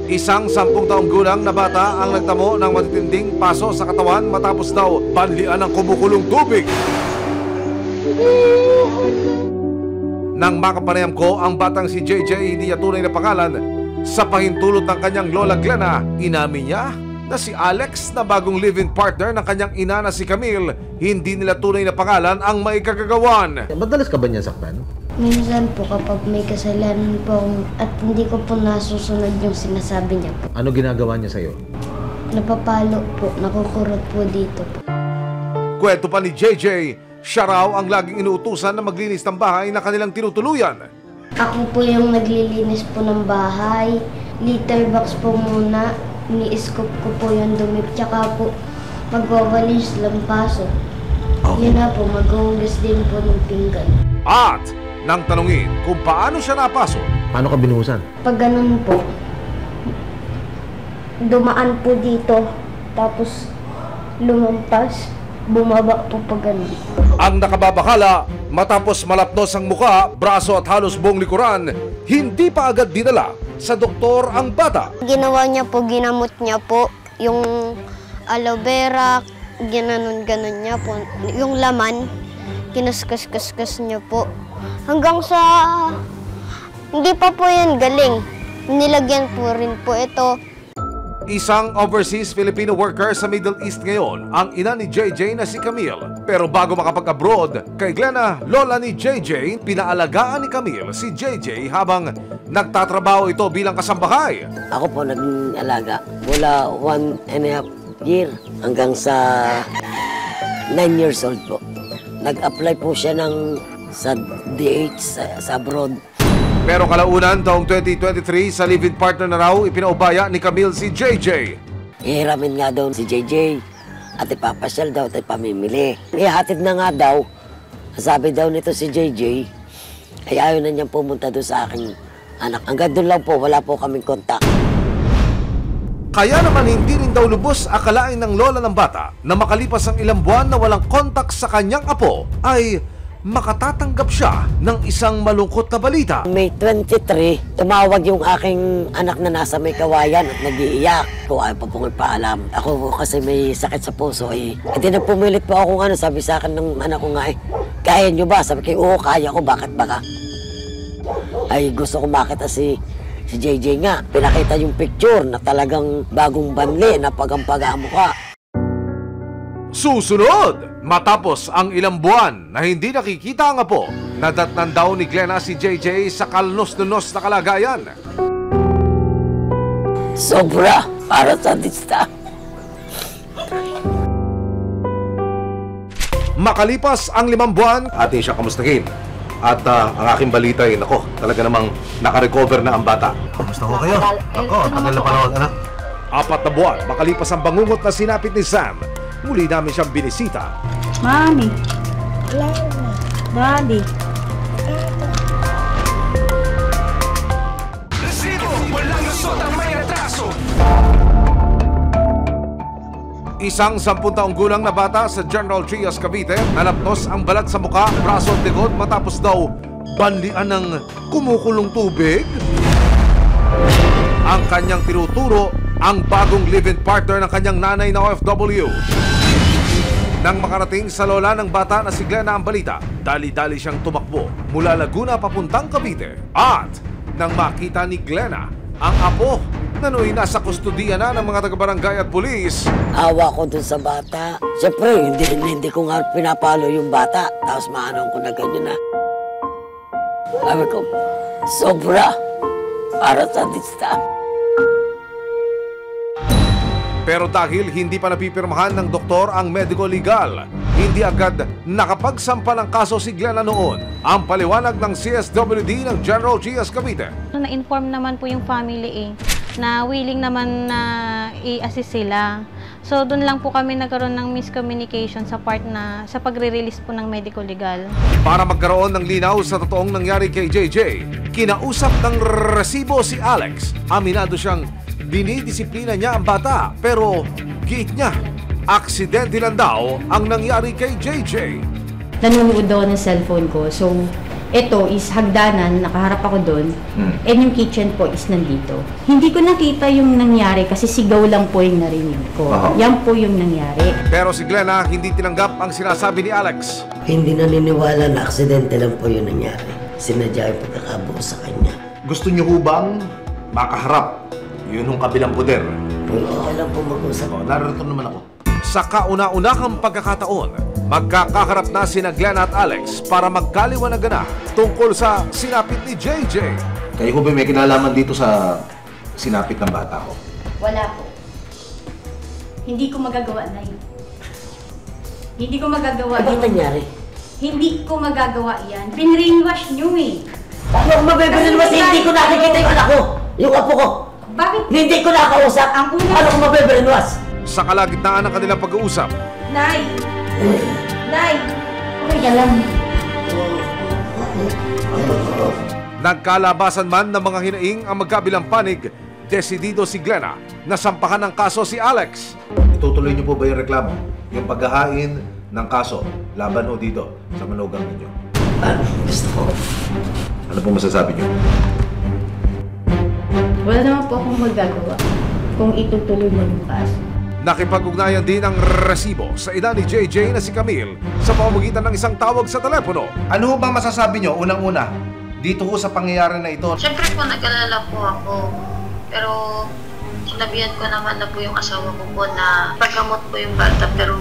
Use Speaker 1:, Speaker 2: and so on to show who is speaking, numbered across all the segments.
Speaker 1: Isang 10 taong gulang na bata ang nagtamo ng matitinding paso sa katawan matapos daw banlian ng kumukulong tubig. Nang makapanayam ko ang batang si JJ, hindi niya tunay na pangalan. Sa pahintulot ng kanyang lola Glena, inamin niya na si Alex na bagong live-in partner ng kanyang ina na si Camille, hindi nila tunay na pangalan ang maikagagawan.
Speaker 2: Madalas ka ba niya saktan?
Speaker 3: Minsan po kapag may kasalanan po at hindi ko po nasusunod yung sinasabi niya po.
Speaker 2: Ano ginagawa niya sa'yo?
Speaker 3: Napapalo po, nakukurot po dito po.
Speaker 1: Kwento pa ni JJ, siya raw ang laging inuutusan na maglinis ng bahay na kanilang tinutuluyan.
Speaker 3: Ako po yung naglilinis po ng bahay, litter box po muna, ni-scoop ko po yung dumi, tsaka po magwawalis lang paso. Yun na po, maghuhugas din po ng pinggan.
Speaker 1: At nang tanungin kung paano siya napasok.
Speaker 2: Paano ka binuhusan?
Speaker 3: Pag ganun po, dumaan po dito, tapos lumampas, bumaba po pag ganun.
Speaker 1: Ang nakababakala, matapos malapnos ang muka, braso at halos buong likuran, hindi pa agad dinala sa doktor ang bata.
Speaker 3: Ginawa niya po, ginamot niya po, yung aloe vera, ginanon-ganon niya po. Yung laman, kinaskas-kaskas niya po. Hanggang sa, hindi pa po yan galing. Nilagyan po rin po ito.
Speaker 1: Isang overseas Filipino worker sa Middle East ngayon ang ina ni JJ na si Camille. Pero bago makapag-abroad, kay Glena, lola ni JJ, pinaalagaan ni Camille si JJ habang nagtatrabaho ito bilang kasambahay.
Speaker 4: Ako po naging alaga mula 1.5 year hanggang sa 9 years old po. Nag-apply po siya sa DH sa abroad.
Speaker 1: Pero kalaunan taong 2023, sa live-in partner na raw, ipinaubaya ni Camille si JJ.
Speaker 4: Ihiramin nga daw si JJ at ipapasyal daw at ipamimili. Ihatid na nga daw, sabi daw nito si JJ, ay ayaw na niyang pumunta doon sa aking anak. Hanggang doon lang po, wala po kaming kontak.
Speaker 1: Kaya naman hindi rin daw lubos akalain ng lola ng bata na makalipas ang ilang buwan na walang kontak sa kanyang apo, ay makatatanggap siya ng isang malungkot na balita.
Speaker 4: May 23, tumawag yung aking anak na nasa may kawayan at nag-iiyak. Kung ayaw pa pong ipaalam. Ako kasi may sakit sa puso eh. At na pumilit po ako sabi sa akin ng anak ko nga kaya nyo ba? Sabi ko, oo, kaya ko, bakit baka? Ay gusto ko makita si JJ nga. Pinakita yung picture na talagang bagong banli na pagampaga ang mukha.
Speaker 1: Susunod! Matapos ang ilang buwan na hindi nakikita ang apo, nadatnan daw ni Glena si JJ sa kalnos-nunos na kalagayan.
Speaker 4: Sobra para sa dista.
Speaker 1: Makalipas ang 5 buwan, atin siya kamustahin. At ang aking balita ay, nako, talaga namang nakarecover na ang bata.
Speaker 2: Kamusta ko kayo? Ako, tagal na panahon, anak.
Speaker 1: 4 na buwan, makalipas ang bangungot na sinapit ni Sam, muli namin siyang binisita.
Speaker 5: Mami. Daddy.
Speaker 1: Isang 10 taong gulang na bata sa General Trias, Cavite, nalapnos ang balat sa muka, braso at likod matapos daw banlian ng kumukulong tubig. Ang kanyang tinuturo, ang bagong live-in partner ng kanyang nanay na OFW. Nang makarating sa lola ng bata na si Glena ang balita, dali-dali siyang tumakbo mula Laguna papuntang Cavite. At nang makita ni Glena ang apo na nooy nasa kustudiya na ng mga taga-barangay at pulis.
Speaker 4: Awa ko dun sa bata. Siyempre, hindi ko nga pinapalo yung bata. Tapos maanong ko na ganyan na. Sabi ko, sobra para sa dista.
Speaker 1: Pero dahil hindi pa napipirmahan ng doktor ang medical legal, hindi agad nakapagsampa ng kaso si Glena noon. Ang paliwanag ng CSWD ng General Trias, Cavite.
Speaker 5: Na-inform naman po yung family na willing naman na i-assist sila. So doon lang po kami nagkaroon ng miscommunication sa part na sa pagre-release po ng medical legal.
Speaker 1: Para magkaroon ng linaw sa totoong nangyari kay JJ, kinausap ng resibo si Alex. Aminado siyang dinidisiplina niya ang bata, pero giit niya, aksidente lang daw ang nangyari kay JJ.
Speaker 6: Nanonood daw ng cellphone ko, so ito is hagdanan, nakaharap ako doon, and yung kitchen po is nandito. Hindi ko nakita yung nangyari kasi sigaw lang po yung narinig ko. Yan po yung nangyari.
Speaker 1: Pero si Glenna hindi tinanggap ang sinasabi ni Alex.
Speaker 4: Hindi naniniwala na aksidente lang po yung nangyari. Sinadya yung pagkakabuo sa kanya.
Speaker 2: Gusto niyo hubang makaharap? Yun yung kabilang poder.
Speaker 4: Okay lang po mag-usap.
Speaker 2: Narito naman ako.
Speaker 1: Sa kauna-unahang pagkakataon, magkakaharap na sina Glenna at Alex para magkaliwanagan na tungkol sa sinapit ni JJ.
Speaker 2: Kayo ko ba may kinalaman dito sa sinapit ng bata ko?
Speaker 6: Wala po. Hindi ko magagawa na yun. Hindi ko magagawa
Speaker 4: Bakit
Speaker 6: yun.
Speaker 4: nangyari?
Speaker 6: Hindi ko magagawa yan. Pinrainwash nyo eh.
Speaker 4: Paano ako mabibilin mo? Hindi ko nakikita yung anak ko. Yung apo ko.
Speaker 6: Bakit?
Speaker 4: Hindi ko nakausap.
Speaker 6: Ang una-
Speaker 4: Paano ko mabibilin mo?
Speaker 1: Sa kalagitnaan ng kanilang pag-uusap,
Speaker 6: Nay! Nay! Okay ka lang.
Speaker 1: nagkalabasan man ng mga hinaing ang magkabilang panig, desidido si Glenna na sampahan ng kaso si Alex.
Speaker 2: Itutuloy niyo po ba yung reklamo? Yung paghahain ng kaso laban o dito sa manugang ninyo?
Speaker 4: Gusto ko.
Speaker 2: Ano po masasabi niyo?
Speaker 6: Wala naman po akong magagawa kung itutuloy mo yung kaso.
Speaker 1: Nakipag-ugnayan din ang resibo sa ina ni JJ na si Camille sa pamamagitan ng isang tawag sa telepono.
Speaker 2: Ano ba masasabi niyo unang-una dito ho sa pangyayari na ito?
Speaker 7: Siyempre po, nag-alala po ako. Pero sinabihan ko naman na po yung asawa ko po na paggamot po yung bata, pero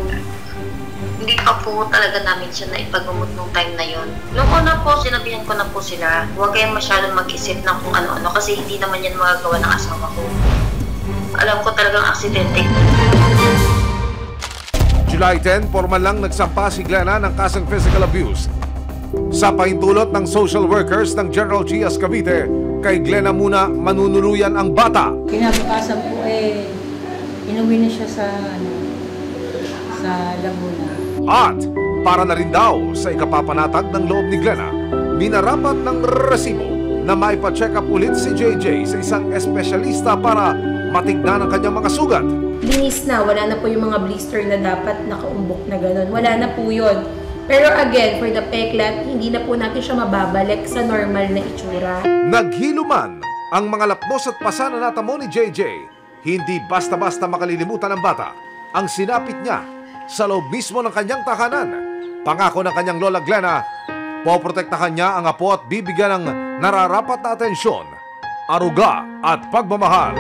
Speaker 7: hindi pa po talaga namin siya na ipaggamot nung time na yon. Nung una po, sinabihan ko na po sila, huwag kayong masyadong mag-isip ng kung ano-ano kasi hindi naman yan magagawa ng asawa ko. Alam ko talagang aksidente.
Speaker 1: July 10, formal lang nagsampa si Glenna ng kasong physical abuse. Sa pahintulot ng social workers ng General Trias Cavite, kay Glenna muna manunuluyan ang bata.
Speaker 8: Kinabukasan po inuwi na siya sa Laguna.
Speaker 1: At para na rin daw sa ikapapanatag ng loob ni Glenna, minarapat ng resibo na maipa-check up ulit si JJ sa isang espesyalista para matignan ang kanyang mga sugat.
Speaker 9: Linis na, wala na po yung mga blister na dapat nakaumbok na gano'n. Wala na po yun. Pero again, for the peklat, hindi na po natin siya mababalik sa normal na itsura.
Speaker 1: Naghilo man ang mga lapnos at pasa na natamo ni JJ, hindi basta-basta makalilimutan ng bata ang sinapit niya sa loob mismo ng kanyang tahanan. Pangako ng kanyang lola Glenna, poprotektahan niya ang apo at bibigyan ng nararapat na atensyon, aruga at pagmamahal.